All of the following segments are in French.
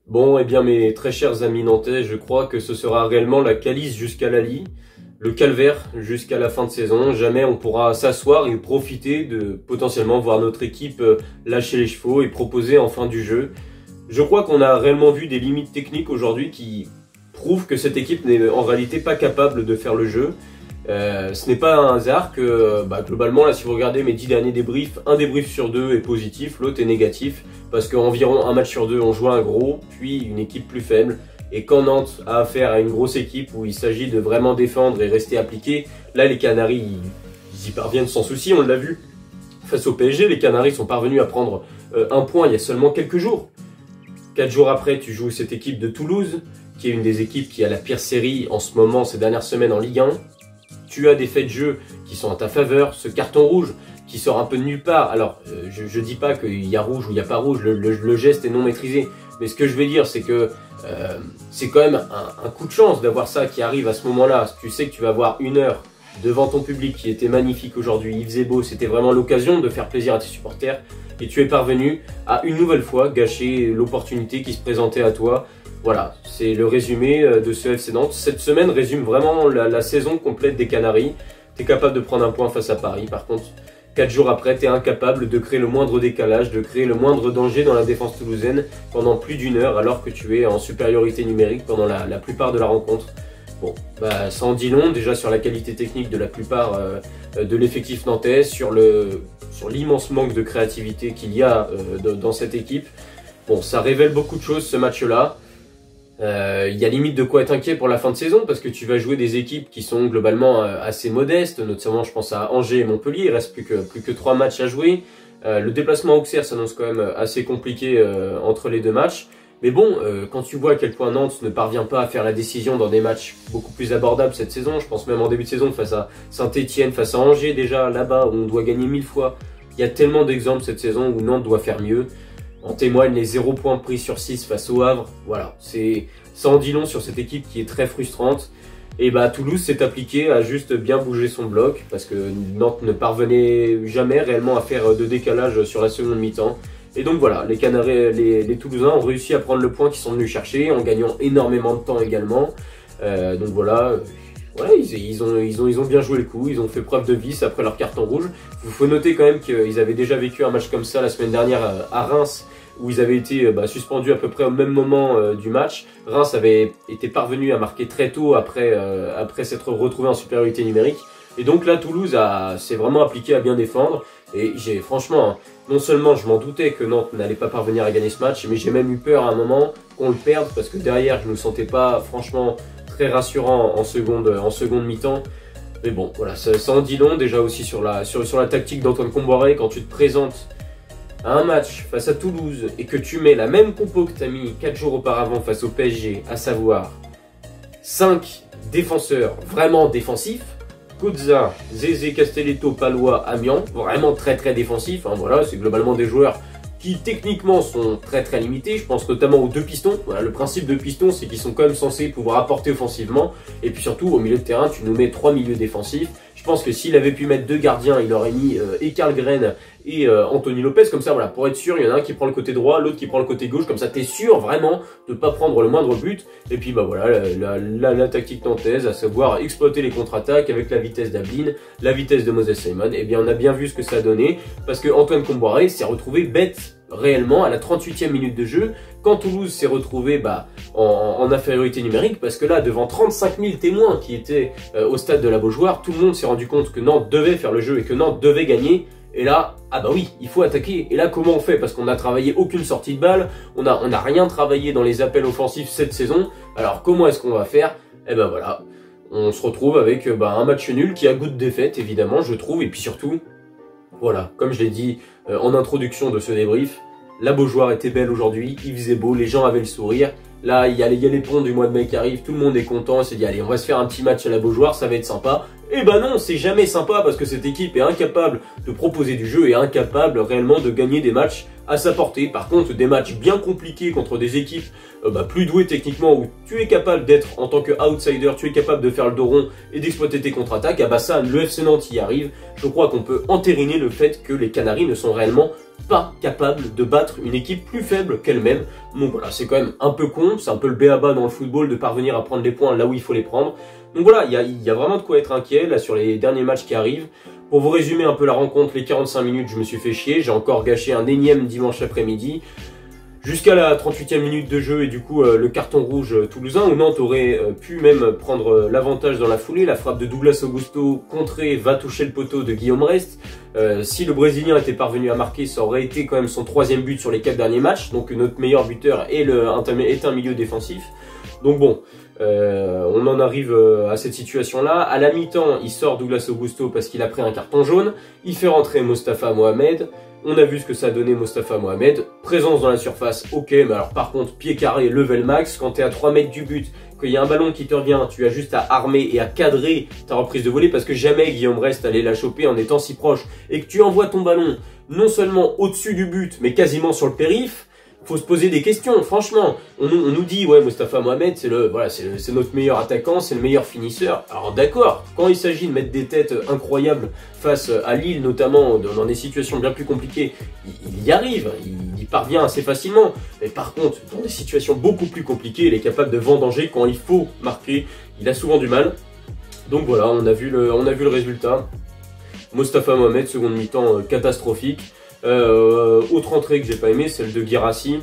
Bon, eh bien, mes très chers amis nantais, je crois que ce sera réellement la calice jusqu'à la lie, le calvaire jusqu'à la fin de saison. Jamais on pourra s'asseoir et profiter de potentiellement voir notre équipe lâcher les chevaux et proposer enfin du jeu. Je crois qu'on a réellement vu des limites techniques aujourd'hui qui prouvent que cette équipe n'est en réalité pas capable de faire le jeu. Ce n'est pas un hasard que globalement, là, si vous regardez mes 10 derniers débriefs, un débrief sur deux est positif, l'autre est négatif, parce qu'environ un match sur deux, on joue un gros, puis une équipe plus faible. Et quand Nantes a affaire à une grosse équipe où il s'agit de vraiment défendre et rester appliqué, là, les Canaries, ils y parviennent sans souci, on l'a vu. Face au PSG, les Canaries sont parvenus à prendre un point il y a seulement quelques jours. 4 jours après, tu joues cette équipe de Toulouse, qui est une des équipes qui a la pire série en ce moment, ces dernières semaines en Ligue 1. Tu as des faits de jeu qui sont à ta faveur, ce carton rouge qui sort un peu de nulle part. Alors, je dis pas qu'il y a rouge ou il n'y a pas rouge, le geste est non maîtrisé. Mais ce que je veux dire, c'est que c'est quand même un coup de chance d'avoir ça qui arrive à ce moment-là. Tu sais que tu vas avoir une heure devant ton public qui était magnifique aujourd'hui, il faisait beau, c'était vraiment l'occasion de faire plaisir à tes supporters. Et tu es parvenu à une nouvelle fois gâcher l'opportunité qui se présentait à toi. Voilà, c'est le résumé de ce FC Nantes. Cette semaine résume vraiment la saison complète des Canaries. Tu es capable de prendre un point face à Paris. Par contre, 4 jours après, tu es incapable de créer le moindre décalage, de créer le moindre danger dans la défense toulousaine pendant plus d'une heure alors que tu es en supériorité numérique pendant la plupart de la rencontre. Bon, ça en dit long déjà sur la qualité technique de la plupart de l'effectif nantais, sur l'immense manque de créativité qu'il y a dans cette équipe. Bon, ça révèle beaucoup de choses ce match-là. Il y a limite de quoi être inquiet pour la fin de saison parce que tu vas jouer des équipes qui sont globalement assez modestes, notamment je pense à Angers et Montpellier, il reste plus que 3 matchs à jouer. Le déplacement à Auxerre s'annonce quand même assez compliqué entre les deux matchs. Mais bon, quand tu vois à quel point Nantes ne parvient pas à faire la décision dans des matchs beaucoup plus abordables cette saison, je pense même en début de saison face à Saint-Etienne, face à Angers déjà, là-bas où on doit gagner 1000 fois. Il y a tellement d'exemples cette saison où Nantes doit faire mieux. En témoignent les 0 points pris sur 6 face au Havre. Voilà, ça en dit long sur cette équipe qui est très frustrante. Et Toulouse s'est appliqué à juste bien bouger son bloc parce que Nantes ne parvenait jamais réellement à faire de décalage sur la seconde mi-temps. Et donc voilà, les Toulousains ont réussi à prendre le point qu'ils sont venus chercher en gagnant énormément de temps également. Donc voilà, ils ont bien joué le coup, ils ont fait preuve de vice après leur carton rouge. Il faut noter quand même qu'ils avaient déjà vécu un match comme ça la semaine dernière à Reims, où ils avaient été suspendus à peu près au même moment du match. Reims avait été parvenu à marquer très tôt après s'être retrouvé en supériorité numérique. Et donc là, Toulouse s'est vraiment appliqué à bien défendre. Et franchement, non seulement je m'en doutais que Nantes n'allait pas parvenir à gagner ce match, mais j'ai même eu peur à un moment qu'on le perde parce que derrière, je ne me sentais pas franchement très rassurant en seconde mi-temps. Mais bon, voilà, ça en dit long déjà aussi sur la tactique d'Antoine Comboiré. Quand tu te présentes à un match face à Toulouse et que tu mets la même compo que tu as mis 4 jours auparavant face au PSG, à savoir 5 défenseurs vraiment défensifs, Koza, Zézé, Castelletto, Palois, Amiens, vraiment très très défensifs. Voilà, c'est globalement des joueurs qui techniquement sont très très limités. Je pense notamment aux deux pistons. Voilà, le principe de piston, c'est qu'ils sont quand même censés pouvoir apporter offensivement. Et puis surtout, au milieu de terrain, tu nous mets 3 milieux défensifs. Je pense que s'il avait pu mettre 2 gardiens, il aurait mis Karlgren et Anthony Lopez. Comme ça, voilà, pour être sûr, il y en a un qui prend le côté droit, l'autre qui prend le côté gauche. Comme ça, tu es sûr vraiment de ne pas prendre le moindre but. Et puis voilà, la tactique nantaise, à savoir exploiter les contre-attaques avec la vitesse d'Ablin, la vitesse de Moses Simon. Et bien, on a bien vu ce que ça a donné parce que Antoine Comboiré s'est retrouvé bête réellement à la 38e minute de jeu quand Toulouse s'est retrouvé en infériorité numérique parce que là devant 35 000 témoins qui étaient au stade de la Beaujoire, tout le monde s'est rendu compte que Nantes devait faire le jeu et que Nantes devait gagner. Et là, oui, il faut attaquer. Et là, comment on fait? Parce qu'on n'a travaillé aucune sortie de balle, on n'a rien travaillé dans les appels offensifs cette saison. Alors comment est-ce qu'on va faire? Voilà, on se retrouve avec un match nul qui a goût de défaite évidemment, je trouve. Et puis surtout, voilà, comme je l'ai dit en introduction de ce débrief, la Beaujoire était belle aujourd'hui, il faisait beau, les gens avaient le sourire. Là, il y a les ponts du mois de mai qui arrivent, tout le monde est content, il s'est dit allez, on va se faire un petit match à la Beaujoire, ça va être sympa. Et ben non, c'est jamais sympa parce que cette équipe est incapable de proposer du jeu et incapable réellement de gagner des matchs à sa portée. Par contre, des matchs bien compliqués contre des équipes plus douées techniquement où tu es capable d'être en tant que outsider, tu es capable de faire le dos rond et d'exploiter tes contre-attaques, ah bah ça, le FC Nantes y arrive. Je crois qu'on peut entériner le fait que les Canaries ne sont réellement pas capables de battre une équipe plus faible qu'elle-même. Donc voilà, c'est quand même un peu con, c'est un peu le b.a.-ba dans le football de parvenir à prendre les points là où il faut les prendre. Donc voilà, il y a vraiment de quoi être inquiet là sur les derniers matchs qui arrivent. Pour vous résumer un peu la rencontre, les 45 minutes, je me suis fait chier. J'ai encore gâché un énième dimanche après-midi. Jusqu'à la 38e minute de jeu et du coup le carton rouge toulousain où Nantes aurait pu même prendre l'avantage dans la foulée. La frappe de Douglas Augusto contrée va toucher le poteau de Guillaume Rest. Si le Brésilien était parvenu à marquer, ça aurait été quand même son 3e but sur les 4 derniers matchs. Donc notre meilleur buteur est un milieu défensif. Donc bon, on en arrive à cette situation-là. À la mi-temps, il sort Douglas Augusto parce qu'il a pris un carton jaune. Il fait rentrer Mostafa Mohamed. On a vu ce que ça a donné Mostafa Mohamed. Présence dans la surface, ok, mais alors par contre, pied carré, level max. Quand tu es à 3 mètres du but, qu'il y a un ballon qui te revient, tu as juste à armer et à cadrer ta reprise de volée parce que jamais Guillaume Rest allait la choper en étant si proche. Et que tu envoies ton ballon non seulement au-dessus du but, mais quasiment sur le périph'. Faut se poser des questions, franchement. On nous dit, ouais, Mostafa Mohamed, c'est notre meilleur attaquant, c'est le meilleur finisseur. Alors d'accord, quand il s'agit de mettre des têtes incroyables face à Lille, notamment dans des situations bien plus compliquées, il y arrive, il parvient assez facilement. Mais par contre, dans des situations beaucoup plus compliquées, il est capable de vendanger quand il faut marquer. Il a souvent du mal. Donc voilà, on a vu le résultat. Mostafa Mohamed, seconde mi-temps catastrophique. Autre entrée que j'ai pas aimé, celle de Guirassy.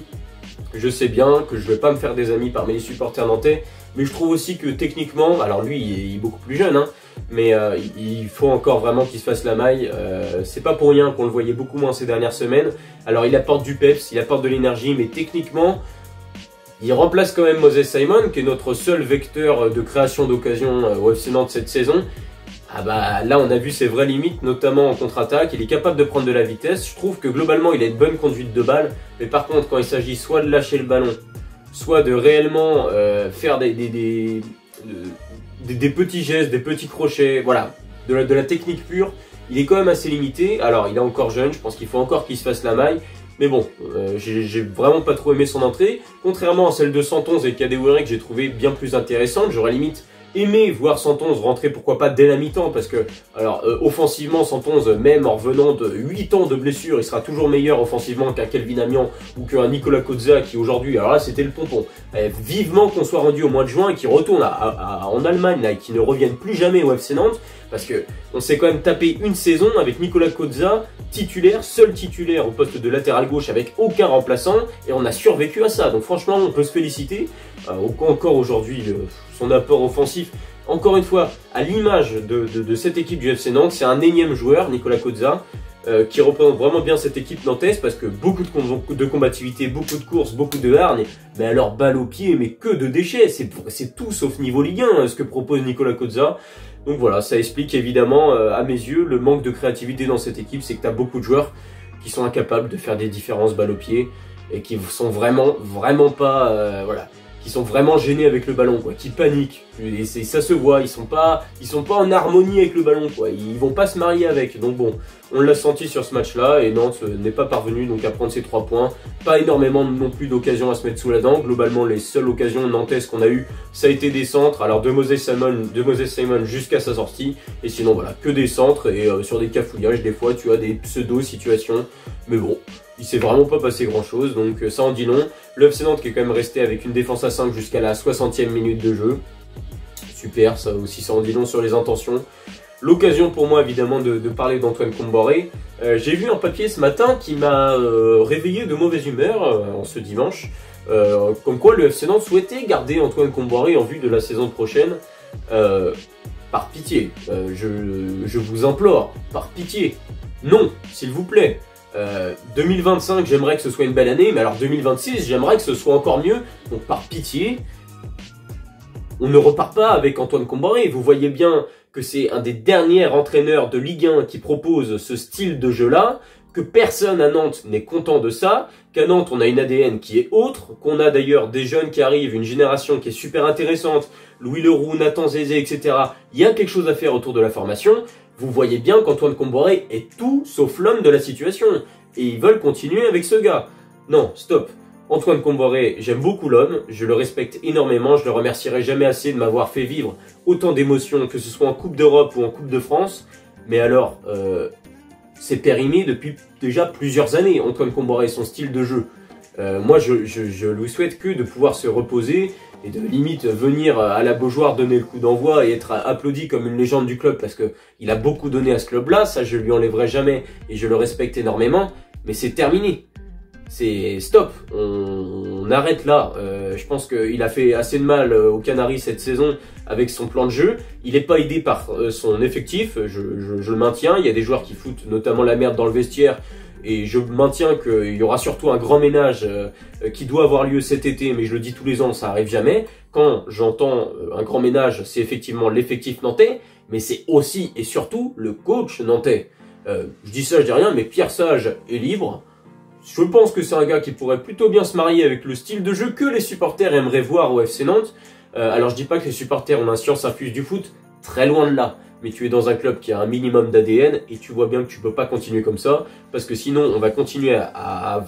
Je sais bien que je vais pas me faire des amis parmi les supporters nantais, mais je trouve aussi que techniquement, alors lui il est beaucoup plus jeune, hein, mais il faut encore vraiment qu'il se fasse la maille. C'est pas pour rien qu'on le voyait beaucoup moins ces dernières semaines. Alors il apporte du peps, il apporte de l'énergie, mais techniquement, il remplace quand même Moses Simon, qui est notre seul vecteur de création d'occasion au FC Nantes cette saison. Ah bah là on a vu ses vraies limites, notamment en contre-attaque. Il est capable de prendre de la vitesse. Je trouve que globalement il a une bonne conduite de balle. Mais par contre quand il s'agit soit de lâcher le ballon, soit de réellement faire des petits gestes, des petits crochets, voilà, de la technique pure, il est quand même assez limité. Alors il est encore jeune, je pense qu'il faut encore qu'il se fasse la maille. Mais bon, j'ai vraiment pas trop aimé son entrée. Contrairement à celle de Santonze et Kadewere que j'ai trouvé bien plus intéressante. J'aurais limite aimé voir Santonze rentrer, pourquoi pas dès la mi-temps, parce que alors offensivement Santonze, même en revenant de 8 ans de blessure, il sera toujours meilleur offensivement qu'un Kelvin Amian ou qu'un Nicolas Kozza qui aujourd'hui, alors là c'était le pompon. Vivement qu'on soit rendu au mois de juin et qu'il retourne en Allemagne là, et qu'il ne revienne plus jamais au FC Nantes, parce que on s'est quand même tapé une saison avec Nicolas Kozza titulaire, seul titulaire au poste de latéral gauche avec aucun remplaçant, et on a survécu à ça. Donc franchement on peut se féliciter. Encore aujourd'hui son apport offensif, encore une fois à l'image de cette équipe du FC Nantes, c'est un énième joueur, Nicolas Kozza, qui représente vraiment bien cette équipe nantaise, parce que beaucoup de combativité, beaucoup de courses, beaucoup de hargne, mais alors balle au pied, mais que de déchets, c'est tout sauf niveau Ligue 1 ce que propose Nicolas Kozza. Donc voilà, ça explique évidemment à mes yeux le manque de créativité dans cette équipe, c'est que tu as beaucoup de joueurs qui sont incapables de faire des différences balle au pied et qui sont vraiment pas voilà, qui sont vraiment gênés avec le ballon, quoi, qui paniquent, et ça se voit, ils sont pas en harmonie avec le ballon, quoi, ils vont pas se marier avec. Donc bon, on l'a senti sur ce match-là, et Nantes n'est pas parvenu donc à prendre ses 3 points, pas énormément non plus d'occasions à se mettre sous la dent. Globalement les seules occasions nantaises qu'on a eues, ça a été des centres, alors de Moses Simon jusqu'à sa sortie, et sinon voilà, que des centres, et sur des cafouillages, des fois tu as des pseudo-situations, mais bon, il s'est vraiment pas passé grand chose, donc ça en dit long. Le FC Nantes qui est quand même resté avec une défense à 5 jusqu'à la 60e minute de jeu. Super, ça aussi ça en dit long sur les intentions. L'occasion pour moi évidemment de parler d'Antoine Comboré. J'ai vu un papier ce matin qui m'a réveillé de mauvaise humeur en ce dimanche. Comme quoi le FC Nantes souhaitait garder Antoine Comboré en vue de la saison prochaine. Par pitié, je vous implore, par pitié, non, s'il vous plaît. 2025, j'aimerais que ce soit une belle année, mais alors 2026, j'aimerais que ce soit encore mieux. Donc par pitié, on ne repart pas avec Antoine Comboré. Vous voyez bien que c'est un des derniers entraîneurs de Ligue 1 qui propose ce style de jeu-là, que personne à Nantes n'est content de ça, qu'à Nantes on a une ADN qui est autre, qu'on a d'ailleurs des jeunes qui arrivent, une génération qui est super intéressante, Louis Leroux, Nathan Zézé, etc. Il y a quelque chose à faire autour de la formation. Vous voyez bien qu'Antoine Comboiré est tout sauf l'homme de la situation. Et ils veulent continuer avec ce gars. Non, stop. Antoine Comboiré, j'aime beaucoup l'homme, je le respecte énormément, je le remercierai jamais assez de m'avoir fait vivre autant d'émotions, que ce soit en Coupe d'Europe ou en Coupe de France. Mais alors, c'est périmé depuis déjà plusieurs années, Antoine Comboiré, son style de jeu. Moi, je lui souhaite que de pouvoir se reposer et de limite venir à la Beaujoire donner le coup d'envoi et être applaudi comme une légende du club parce que il a beaucoup donné à ce club-là, ça je lui enlèverai jamais et je le respecte énormément, mais c'est terminé. C'est stop, on arrête là. Je pense qu'il a fait assez de mal aux Canaries cette saison avec son plan de jeu. Il n'est pas aidé par son effectif, je le maintiens. Il y a des joueurs qui foutent notamment la merde dans le vestiaire. Et je maintiens qu'il y aura surtout un grand ménage qui doit avoir lieu cet été, mais je le dis tous les ans, ça arrive jamais. Quand j'entends un grand ménage, c'est effectivement l'effectif nantais, mais c'est aussi et surtout le coach nantais. Je dis ça, je dis rien, mais Pierre Sage est libre. Je pense que c'est un gars qui pourrait plutôt bien se marier avec le style de jeu que les supporters aimeraient voir au FC Nantes. Alors je dis pas que les supporters ont un science infuse du foot, très loin de là. Mais tu es dans un club qui a un minimum d'ADN et tu vois bien que tu peux pas continuer comme ça parce que sinon on va continuer à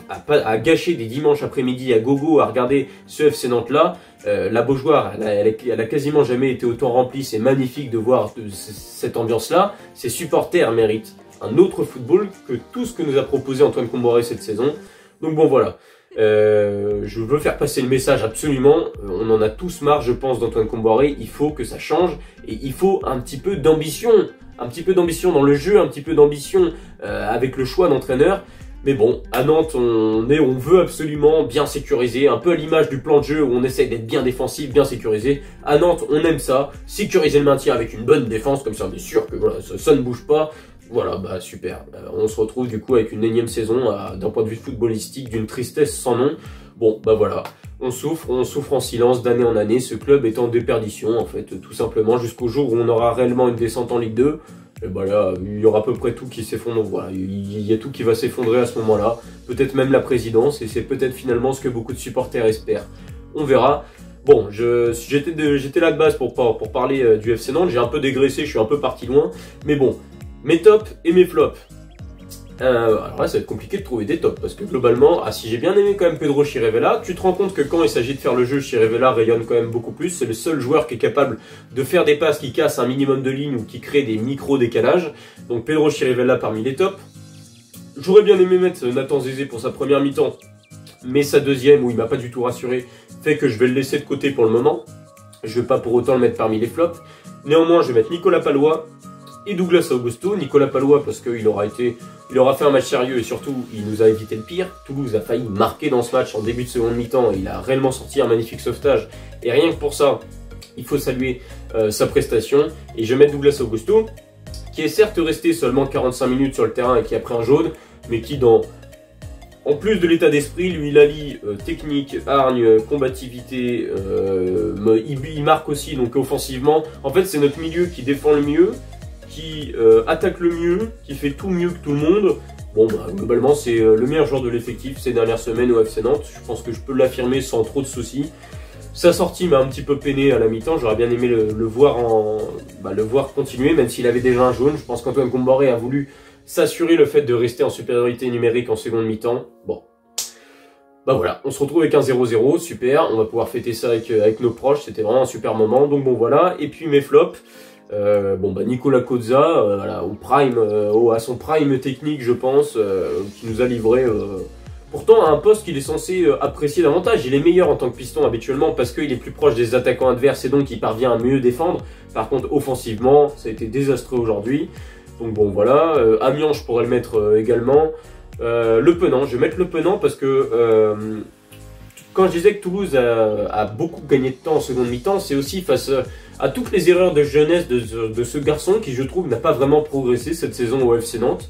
gâcher des dimanches après-midi à gogo à regarder ce FC Nantes là. La Beaujoire, elle a quasiment jamais été autant remplie, c'est magnifique de voir cette ambiance là. Ses supporters méritent un autre football que tout ce que nous a proposé Antoine Comboiré cette saison. Donc bon voilà. Je veux faire passer le message absolument, on en a tous marre je pense d'Antoine Comboiré, il faut que ça change et il faut un petit peu d'ambition dans le jeu, un petit peu d'ambition avec le choix d'entraîneur. Mais bon, à Nantes on veut absolument bien sécuriser, un peu à l'image du plan de jeu où on essaye d'être bien défensif, bien sécurisé. À Nantes on aime ça, sécuriser le maintien avec une bonne défense, comme ça on est sûr que voilà, ça ne bouge pas. Voilà, bah super. On se retrouve du coup avec une énième saison d'un point de vue footballistique d'une tristesse sans nom. Bon, bah voilà, on souffre en silence d'année en année. Ce club est en déperdition en fait, tout simplement jusqu'au jour où on aura réellement une descente en Ligue 2. Et bah là, il y aura à peu près tout qui s'effondre. Voilà, il y a tout qui va s'effondrer à ce moment-là. Peut-être même la présidence et c'est peut-être finalement ce que beaucoup de supporters espèrent. On verra. Bon, j'étais là de base pour parler du FC Nantes. J'ai un peu dégraissé, je suis un peu parti loin, mais bon. Mes tops et mes flops. Alors là, ça va être compliqué de trouver des tops parce que globalement, si j'ai bien aimé quand même Pedro Chirivella, tu te rends compte que quand il s'agit de faire le jeu, Chirivella rayonne quand même beaucoup plus. C'est le seul joueur qui est capable de faire des passes qui cassent un minimum de lignes ou qui créent des micro-décalages. Donc Pedro Chirivella parmi les tops. J'aurais bien aimé mettre Nathan Zézé pour sa première mi-temps, mais sa deuxième, où il m'a pas du tout rassuré, fait que je vais le laisser de côté pour le moment. Je vais pas pour autant le mettre parmi les flops. Néanmoins, je vais mettre Nicolas Palois et Douglas Augusto. Nicolas Palois parce qu'il aura fait un match sérieux et surtout il nous a évité le pire. Toulouse a failli marquer dans ce match en début de seconde mi-temps, il a réellement sorti un magnifique sauvetage et rien que pour ça il faut saluer sa prestation. Et je vais mettre Douglas Augusto qui est certes resté seulement 45 minutes sur le terrain et qui a pris un jaune, mais qui en plus de l'état d'esprit, lui il allie technique, hargne, combativité, il marque aussi donc offensivement. En fait c'est notre milieu qui défend le mieux, qui attaque le mieux, qui fait tout mieux que tout le monde. Bon, bah, globalement, c'est le meilleur joueur de l'effectif ces dernières semaines au FC Nantes. Je pense que je peux l'affirmer sans trop de soucis. Sa sortie m'a un petit peu peiné à la mi-temps. J'aurais bien aimé le voir continuer, même s'il avait déjà un jaune. Je pense qu'Antoine Comboiré a voulu s'assurer le fait de rester en supériorité numérique en seconde mi-temps. Bon. Bah voilà, on se retrouve avec un 0-0, super. On va pouvoir fêter ça avec nos proches. C'était vraiment un super moment. Donc bon, voilà. Et puis mes flops. Nicolas Cozza, voilà, à son prime technique je pense, qui nous a livré pourtant à un poste qu'il est censé apprécier davantage. Il est meilleur en tant que piston habituellement parce qu'il est plus proche des attaquants adverses et donc il parvient à mieux défendre. Par contre offensivement ça a été désastreux aujourd'hui. Donc bon voilà, Amiens je pourrais le mettre également. Le Penant, je vais mettre le Penant parce que quand je disais que Toulouse a beaucoup gagné de temps en seconde mi-temps, c'est aussi face à toutes les erreurs de jeunesse de ce garçon qui, je trouve, n'a pas vraiment progressé cette saison au FC Nantes.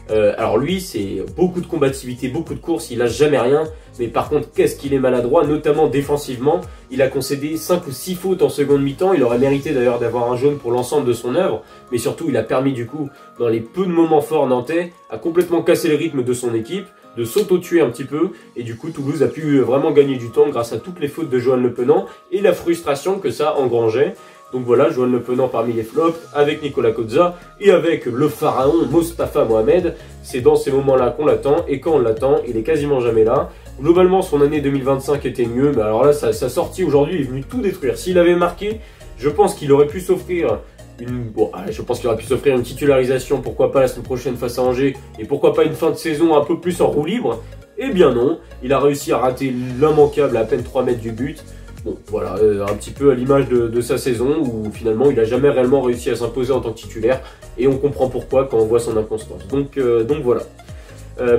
Alors lui, c'est beaucoup de combativité, beaucoup de courses, il lâche jamais rien. Mais par contre, qu'est-ce qu'il est maladroit, notamment défensivement. Il a concédé 5 ou 6 fautes en seconde mi-temps. Il aurait mérité d'ailleurs d'avoir un jaune pour l'ensemble de son œuvre. Mais surtout, il a permis du coup, dans les peu de moments forts nantais, à complètement casser le rythme de son équipe, de s'auto-tuer un petit peu. Et du coup, Toulouse a pu vraiment gagner du temps grâce à toutes les fautes de Johan Le Penant et la frustration que ça engrangeait. Donc voilà, Johan Le Penant parmi les flops, avec Nicolas Kozza et avec le pharaon Mostafa Mohamed. C'est dans ces moments-là qu'on l'attend, et quand on l'attend, il est quasiment jamais là. Globalement, son année 2025 était mieux, mais alors là, sa sortie aujourd'hui est venue tout détruire. S'il avait marqué, je pense qu'il aurait pu s'offrir une titularisation, pourquoi pas la semaine prochaine face à Angers, et pourquoi pas une fin de saison un peu plus en roue libre. Eh bien non, il a réussi à rater l'immanquable à peine 3 mètres du but. Bon, voilà, un petit peu à l'image de sa saison où finalement il n'a jamais réellement réussi à s'imposer en tant que titulaire, et on comprend pourquoi quand on voit son inconstance. Donc voilà.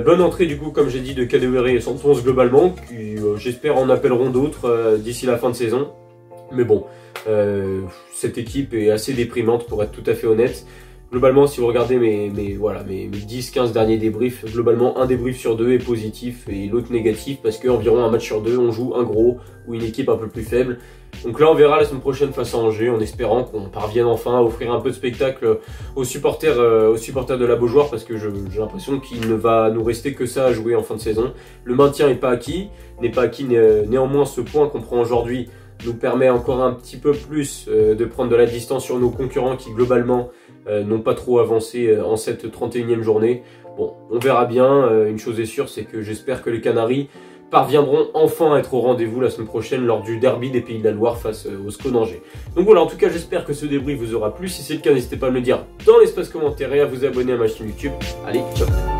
Bonne entrée du coup, comme j'ai dit, de Kadewere et Santos globalement, qui j'espère en appelleront d'autres d'ici la fin de saison. Mais bon, cette équipe est assez déprimante pour être tout à fait honnête. Globalement, si vous regardez mes 10-15 derniers débriefs, globalement un débrief sur deux est positif et l'autre négatif parce qu'environ un match sur deux, on joue un gros ou une équipe un peu plus faible. Donc là, on verra la semaine prochaine face à Angers en espérant qu'on parvienne enfin à offrir un peu de spectacle aux supporters de la Beaujoire, parce que j'ai l'impression qu'il ne va nous rester que ça à jouer en fin de saison. Le maintien n'est pas acquis, néanmoins ce point qu'on prend aujourd'hui nous permet encore un petit peu plus de prendre de la distance sur nos concurrents qui globalement n'ont pas trop avancé en cette 31e journée. Bon, on verra bien. Une chose est sûre, c'est que j'espère que les Canaries parviendront enfin à être au rendez-vous la semaine prochaine lors du derby des Pays de la Loire face au SCO d'Angers. Donc voilà, en tout cas, j'espère que ce débrief vous aura plu. Si c'est le cas, n'hésitez pas à me le dire dans l'espace commentaire et à vous abonner à ma chaîne YouTube. Allez, ciao!